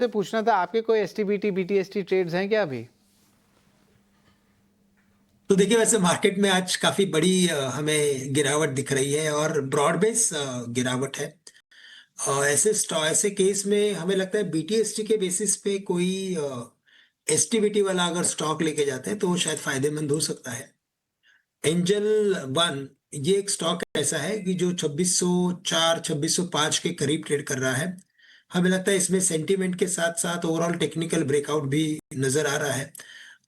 से पूछना था, आपके कोई एसटीबीटी बीटीएसटी ट्रेड्स हैं क्या अभी? तो देखिए, वैसे मार्केट में आज काफी बड़ी हमें गिरावट दिख रही है और ब्रॉड बेस गिरावट है। ऐसे केस में हमें लगता है बीटीएसटी के बेसिस पे कोई एसटीबीटी वाला अगर स्टॉक लेके जाते हैं तो वो शायद फायदेमंद हो सकता है। एंजल वन, ये एक स्टॉक ऐसा है कि जो 2604 2605 के करीब ट्रेड कर रहा है। हमें लगता है इसमें सेंटीमेंट के साथ साथ ओवरऑल टेक्निकल ब्रेकआउट भी नजर आ रहा है।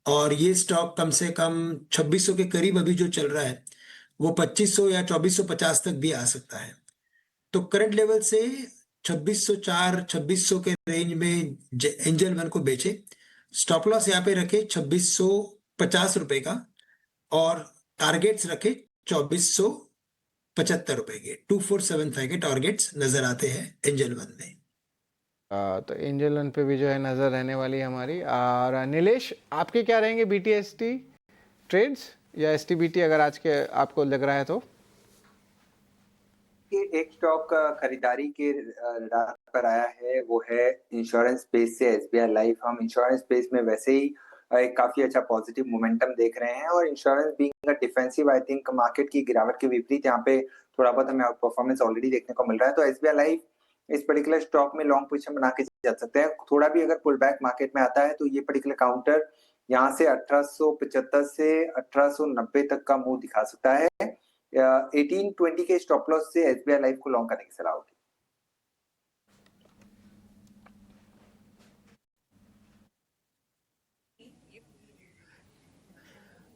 और ये स्टॉक कम से कम 2600 के करीब अभी जो चल रहा है वो 2500 या 2450 तक भी आ सकता है। तो करंट लेवल से 2604 2600 के रेंज में एंजल वन को बेचे। स्टॉप लॉस यहाँ पे रखे 2650 रुपए का, और टारगेट्स रखे 2475 रुपए के। 2475 के टारगेट्स नजर आते हैं एंजल वन में। तो एंजल वन पे भी जो है नज़र रहने वाली है हमारी। और नीलेश, आपके क्या रहेंगे बीटीएसटी ट्रेड्स या एसटीबीटी, अगर आज के आपको लग रहा है तो? एक स्टॉक खरीदारी के रडार पर आया है, वो है इंश्योरेंस स्पेस से एसबीआई लाइफ। हम इंश्योरेंस स्पेस में वैसे ही एक काफी अच्छा पॉजिटिव मोमेंटम देख रहे हैं, और insurance being a defensive, I think market की गिरावट के विपरीत यहाँ पे थोड़ा बहुत हमें आउट परफॉर्मेंस ऑलरेडी देखने को मिल रहा है। तो एसबीआई लाइफ इस पर्टिकुलर स्टॉक में लॉन्ग पोजीशन बना के जा सकते हैं। थोड़ा भी अगर पुल बैक मार्केट में आता है तो ये पर्टिकुलर काउंटर यहाँ से 1875 से 1890 तक का मूव दिखा सकता है। 1820 के स्टॉप लॉस से एसबीआई लाइफ को लॉन्ग करने की सलाह होगी।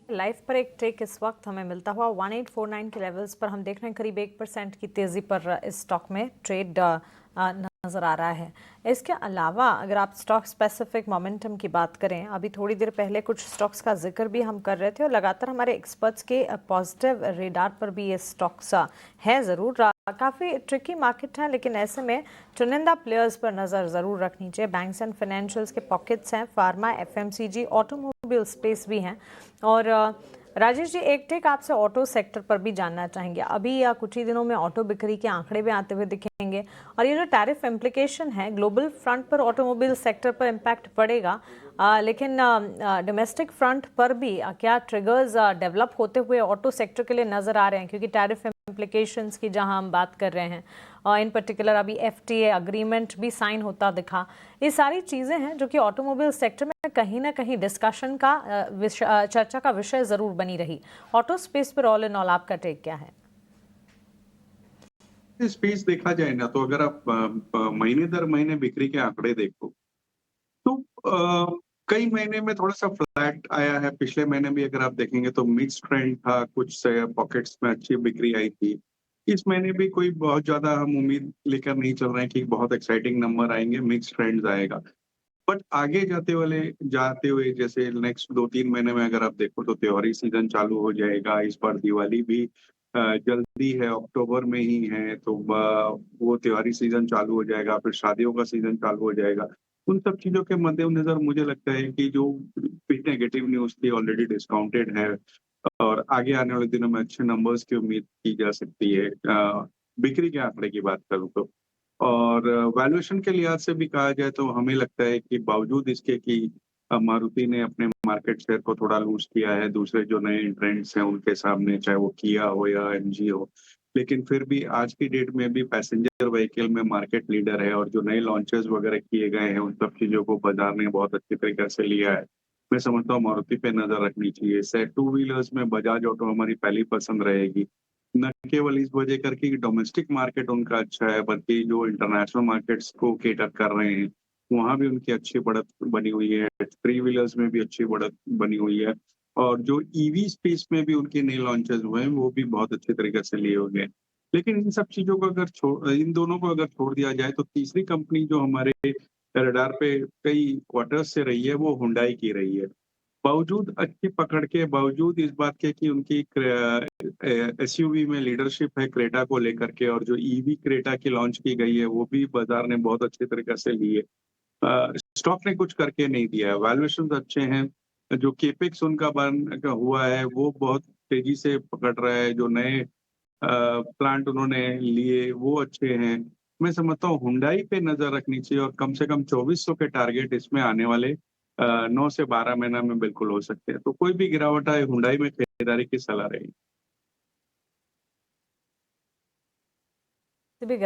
लाइफ पर एक टेक इस वक्त हमें मिलता हुआ 1849 के लेवल्स पर हम देख रहे हैं। करीब 1% की तेजी पर इस स्टॉक में ट्रेड नजर आ रहा है। इसके अलावा अगर आप स्टॉक स्पेसिफिक मोमेंटम की बात करें, अभी थोड़ी देर पहले कुछ स्टॉक्स का जिक्र भी हम कर रहे थे और लगातार हमारे एक्सपर्ट्स के पॉजिटिव रेडार पर भी ये स्टॉक्स है। ज़रूर काफ़ी ट्रिकी मार्केट है, लेकिन ऐसे में चुनिंदा प्लेयर्स पर नज़र ज़रूर रखनी चाहिए। बैंक्स एंड फाइनेंशियल्स के पॉकेट्स हैं, फार्मा, एफएमसीजी, ऑटोमोबाइल स्पेस भी हैं। और राजेश जी, एक टेक आपसे ऑटो सेक्टर पर भी जानना चाहेंगे। अभी या कुछ ही दिनों में ऑटो बिक्री के आंकड़े भी आते हुए दिखेंगे, और ये जो टैरिफ इम्प्लीकेशन है ग्लोबल फ्रंट पर ऑटोमोबाइल सेक्टर पर इम्पैक्ट पड़ेगा, लेकिन डोमेस्टिक फ्रंट पर भी क्या ट्रिगर्स डेवलप होते हुए ऑटो सेक्टर के लिए नज़र आ रहे हैं? क्योंकि टैरिफ इम्प्लीकेशंस की जहां हम बात कर रहे हैं, और इन पर्टिकुलर अभी एफटीए अग्रीमेंट भी साइन होता दिखा। ये सारी चीज़ें हैं जो कि ऑटोमोबाइल सेक्टर में कहीं ना कहीं डिस्कशन का चर्चा का विषय ज़रूर बनी रही। ऑटो स्पेस पर ऑल इन ऑल आपका टेक क्या है? स्पेस देखा जाए ना, तो अगर आप महीने दर महीने बिक्री के आंकड़े देखो तो कई महीने में थोड़ा सा फ्लैट आया है। पिछले महीने भी अगर आप देखेंगे तो मिक्स ट्रेंड था, कुछ पॉकेट्स में अच्छी बिक्री आई थी। इस महीने भी कोई बहुत ज्यादा हम उम्मीद लेकर नहीं चल रहे हैं कि बहुत एक्साइटिंग नंबर आएंगे, मिक्स ट्रेंड्स आएगा। बट आगे जाते हुए जैसे नेक्स्ट 2-3 महीने में अगर आप देखो तो त्योहारी सीजन चालू हो जाएगा। इस बार दिवाली भी जल्दी है, अक्टूबर में ही है, तो वो त्योहारी सीजन चालू हो जाएगा, फिर शादियों का सीजन चालू हो जाएगा। उन सब चीजों के मद्देनजर मुझे लगता है कि जो नेगेटिव न्यूज थी ऑलरेडी डिस्काउंटेड है, और आगे आने वाले दिनों में अच्छे नंबर्स की उम्मीद की जा सकती है। बिक्री के आंकड़े की बात करूँ तो, और वैल्यूएशन के लिहाज से भी कहा जाए तो हमें लगता है कि बावजूद इसके कि मारुति ने अपने मार्केट शेयर को थोड़ा लूज किया है दूसरे जो नए एंट्रेंट्स हैं उनके सामने, चाहे वो किया हो या एमजी हो, लेकिन फिर भी आज की डेट में भी पैसेंजर व्हीकल में मार्केट लीडर है, और जो नए लॉन्चेस वगैरह किए गए हैं उन सब चीजों को बाजार ने बहुत अच्छी तरीके से लिया है। मैं समझता हूँ मारुति पे नजर रखनी चाहिए। से टू व्हीलर्स में बजाज ऑटो हमारी पहली पसंद रहेगी, न केवल इस वजह करके कि डोमेस्टिक मार्केट उनका अच्छा है, बल्कि जो इंटरनेशनल मार्केट्स को केटर कर रहे हैं वहां भी उनकी अच्छी बढ़त बनी हुई है। थ्री व्हीलर्स में भी अच्छी बढ़त बनी हुई है, और जो ईवी स्पेस में भी उनके नए लॉन्चेस हुए हैं वो भी बहुत अच्छे तरीके से लिए हुए हैं। लेकिन इन सब चीजों को अगर इन दोनों को अगर छोड़ दिया जाए तो तीसरी कंपनी जो हमारे रडार पे कई क्वार्टर्स से रही है वो हुंडई की रही है। बावजूद अच्छी पकड़ के, बावजूद इस बात के कि उनकी एसयूवी में लीडरशिप है क्रेटा को लेकर के, और जो ईवी क्रेटा की लॉन्च की गई है वो भी बाजार ने बहुत अच्छे तरीके से ली है। स्टॉक ने कुछ करके नहीं दिया है, वैल्यूएशन अच्छे हैं, जो केपेक्स उनका बन का हुआ है वो बहुत तेजी से पकड़ रहा है, जो नए प्लांट उन्होंने लिए वो अच्छे हैं, मैं समझता हूँ हुंडई पे नजर रखनी चाहिए और कम से कम 2400 के टारगेट इसमें आने वाले 9 से 12 महीना में बिल्कुल हो सकते हैं। तो कोई भी गिरावट आए हुंडई में खरीदारी की सलाह रहेगी। भी